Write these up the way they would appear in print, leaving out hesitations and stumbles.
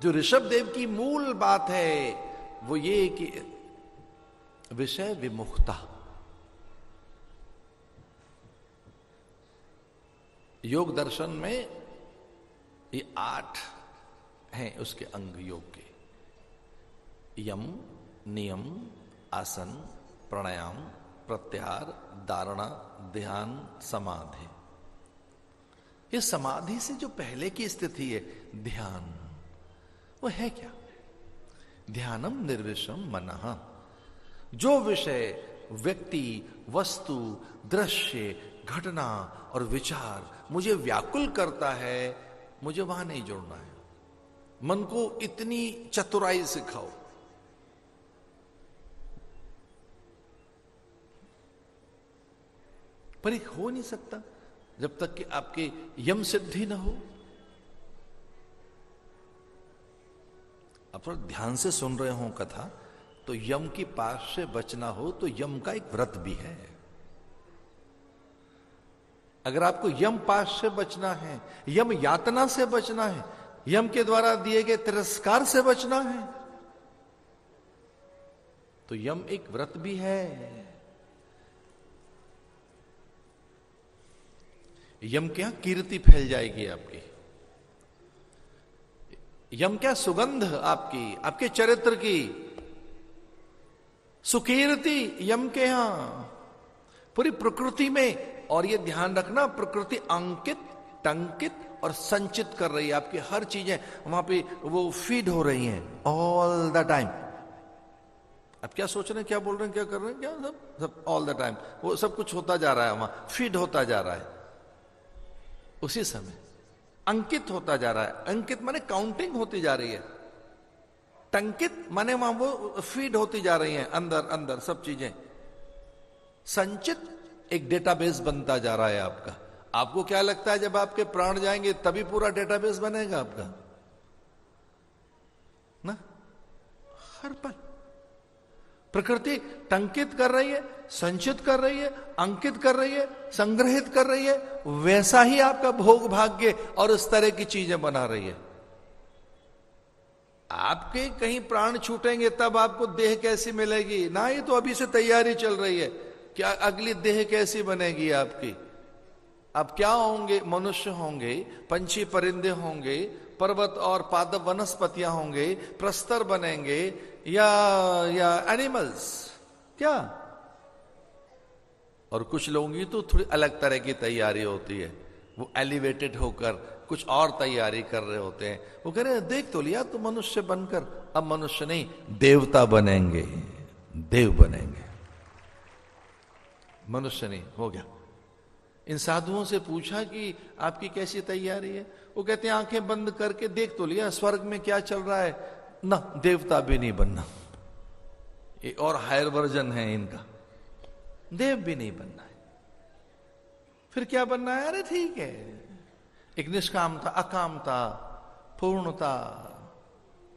जो ऋषभ देव की मूल बात है वो ये कि विषय विमुखता। योग दर्शन में ये 8 हैं उसके अंग योग के, यम, नियम, आसन, प्राणायाम, प्रत्याहार, धारणा, ध्यान, समाधि। ये समाधि से जो पहले की स्थिति है ध्यान, वो है क्या? ध्यानम निर्विषम मनः। जो विषय, व्यक्ति, वस्तु, दृश्य, घटना और विचार मुझे व्याकुल करता है, मुझे वहां नहीं जोड़ना है। मन को इतनी चतुराई सिखाओ, पर एक हो नहीं सकता जब तक कि आपके यम सिद्धि ना हो। आप थोड़ा ध्यान से सुन रहे हो कथा, तो यम की पास से बचना हो तो यम का एक व्रत भी है। अगर आपको यम पास से बचना है, यम यातना से बचना है, यम के द्वारा दिए गए तिरस्कार से बचना है, तो यम एक व्रत भी है। यम क्या कीर्ति फैल जाएगी आपकी, यम क्या सुगंध आपकी, आपके चरित्र की सुकीर्ति यम के यहां पूरी प्रकृति में। और ये ध्यान रखना, प्रकृति अंकित, टंकित और संचित कर रही है, आपकी हर चीजें वहां पे वो फीड हो रही हैं ऑल द टाइम। अब क्या सोच रहे हैं, क्या बोल रहे हैं, क्या कर रहे हैं, क्या सब ऑल द टाइम वो सब कुछ होता जा रहा है, वहां फीड होता जा रहा है। उसी समय अंकित होता जा रहा है। अंकित माने काउंटिंग होती जा रही है, टंकित माने वहां वो फीड होती जा रही है अंदर अंदर सब चीजें। संचित एक डेटाबेस बनता जा रहा है आपका। आपको क्या लगता है जब आपके प्राण जाएंगे तभी पूरा डेटाबेस बनेगा आपका ना? हर पल प्रकृति टंकित कर रही है, संचित कर रही है, अंकित कर रही है, संग्रहित कर रही है। वैसा ही आपका भोग भाग्य और इस तरह की चीजें बना रही है। आपके कहीं प्राण छूटेंगे तब आपको देह कैसी मिलेगी ना? ये तो अभी से तैयारी चल रही है कि अगली देह कैसी बनेगी आपकी। आप क्या होंगे? मनुष्य होंगे, पंछी परिंदे होंगे, पर्वत और पादप वनस्पतियां होंगे, प्रस्तर बनेंगे या एनिमल्स क्या? और कुछ लोगों की तो थोड़ी अलग तरह की तैयारी होती है, वो एलिवेटेड होकर कुछ और तैयारी कर रहे होते हैं। वो कह रहे हैं देख तो लिया तो मनुष्य बनकर, अब मनुष्य नहीं देवता बनेंगे, देव बनेंगे, मनुष्य नहीं हो गया। इन साधुओं से पूछा कि आपकी कैसी तैयारी है? वो कहते हैं आंखें बंद करके देख तो लिया स्वर्ग में क्या चल रहा है, ना देवता भी नहीं बनना, ये और हायर वर्जन है इनका, देव भी नहीं बनना है। फिर क्या बनना है? अरे ठीक है, एक निष्कामता, अकामता, पूर्णता,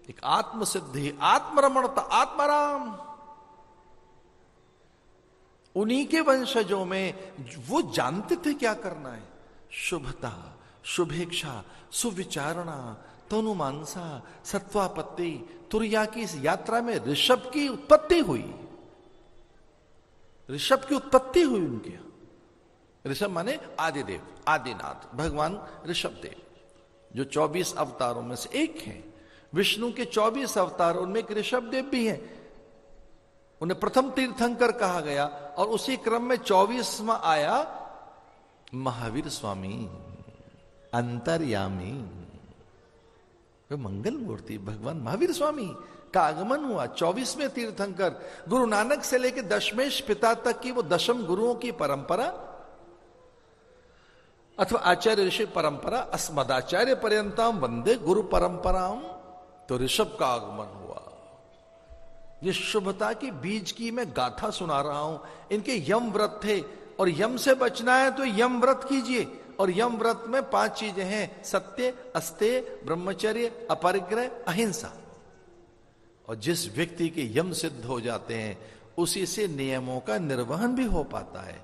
एक आत्मसिद्धि, आत्मरमणता, आत्माराम। उन्हीं के वंशजों में वो जानते थे क्या करना है। शुभता, शुभेच्छा, सुविचारणा, तनुमानसा, सत्वापत्ति, तुर्या की इस यात्रा में ऋषभ की उत्पत्ति हुई। ऋषभ की उत्पत्ति हुई उनके। ऋषभ माने आदिदेव, आदिनाथ भगवान ऋषभ देव, जो 24 अवतारों में से एक हैं। विष्णु के 24 अवतार, उनमें एक ऋषभ देव भी हैं। उन्हें प्रथम तीर्थंकर कहा गया और उसी क्रम में 24वां आया महावीर स्वामी, अंतर्यामी, मंगल मूर्ति भगवान महावीर स्वामी का आगमन हुआ। 24वें तीर्थंकर, गुरु नानक से लेकर दशमेश पिता तक की वो दशम गुरुओं की परंपरा अथवा आचार्य ऋषि परंपरा, अस्मदाचार्य पर्यंतम वंदे गुरु परंपराम। तो ऋषभ का आगमन हुआ। ये शुभता की बीज की मैं गाथा सुना रहा हूं। इनके यम व्रत थे और यम से बचना है तो यम व्रत कीजिए। और यम व्रत में 5 चीजें हैं, सत्य, अस्तेय, ब्रह्मचर्य, अपरिग्रह, अहिंसा। और जिस व्यक्ति के यम सिद्ध हो जाते हैं उसी से नियमों का निर्वहन भी हो पाता है।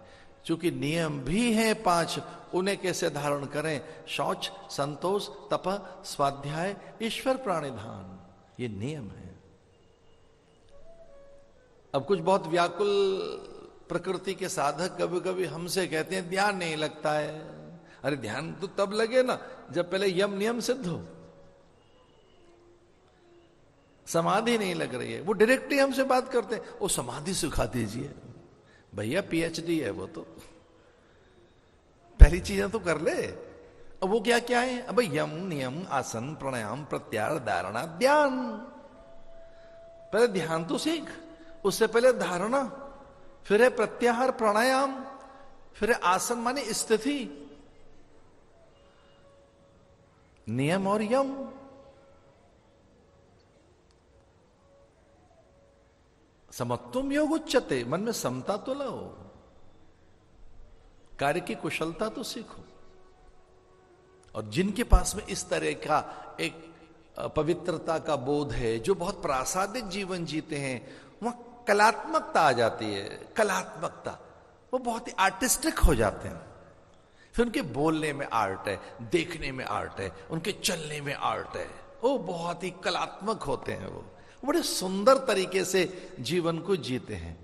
चूंकि नियम भी हैं 5, उन्हें कैसे धारण करें? शौच, संतोष, तप, स्वाध्याय, ईश्वर प्राणिधान, ये नियम है। अब कुछ बहुत व्याकुल प्रकृति के साधक कभी कभी हमसे कहते हैं ध्यान नहीं लगता है। अरे ध्यान तो तब लगे ना जब पहले यम नियम सिद्ध हो। समाधि नहीं लग रही है, वो डायरेक्टली हमसे बात करते हैं, वो समाधि सिखा दीजिए। भैया पीएचडी है वो तो, पहली चीजें तो कर ले। अब वो क्या क्या है? अब यम नियम आसन प्राणायाम प्रत्याहार धारणा ध्यान। पहले ध्यान तो सीख, उससे पहले धारणा, फिर है प्रत्याहार प्राणायाम, फिर है आसन माने स्थिति, नियम और यम। समत्वम योग उच्चते, मन में समता तो लाओ, कार्य की कुशलता तो सीखो। और जिनके पास में इस तरह का एक पवित्रता का बोध है, जो बहुत प्रासादिक जीवन जीते हैं, वहां कलात्मकता आ जाती है। कलात्मकता, वो बहुत ही आर्टिस्टिक हो जाते हैं। फिर उनके बोलने में आर्ट है, देखने में आर्ट है, उनके चलने में आर्ट है, वो बहुत ही कलात्मक होते हैं। वो बड़े सुंदर तरीके से जीवन को जीते हैं।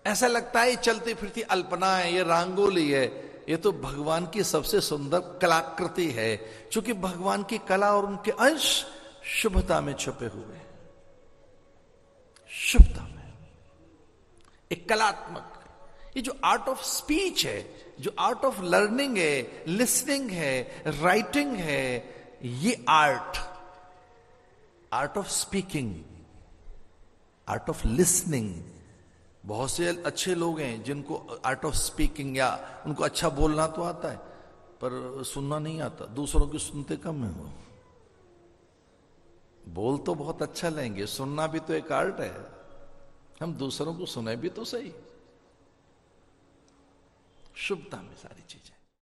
ऐसा लगता है ये चलती फिरती अल्पना है, ये रंगोली है, ये तो भगवान की सबसे सुंदर कलाकृति है। क्योंकि भगवान की कला और उनके अंश शुभता में छुपे हुए हैं। शुभता में एक कलात्मक, ये जो आर्ट ऑफ स्पीच है, जो आर्ट ऑफ लर्निंग है, लिसनिंग है, राइटिंग है, ये art of speaking, art of listening. बहुत से अच्छे लोग हैं जिनको आर्ट ऑफ स्पीकिंग, या उनको अच्छा बोलना तो आता है पर सुनना नहीं आता, दूसरों की सुनते कम है। वो बोल तो बहुत अच्छा लेंगे, सुनना भी तो एक आर्ट है। हम दूसरों को सुने भी तो सही। शुभता में सारी चीजें।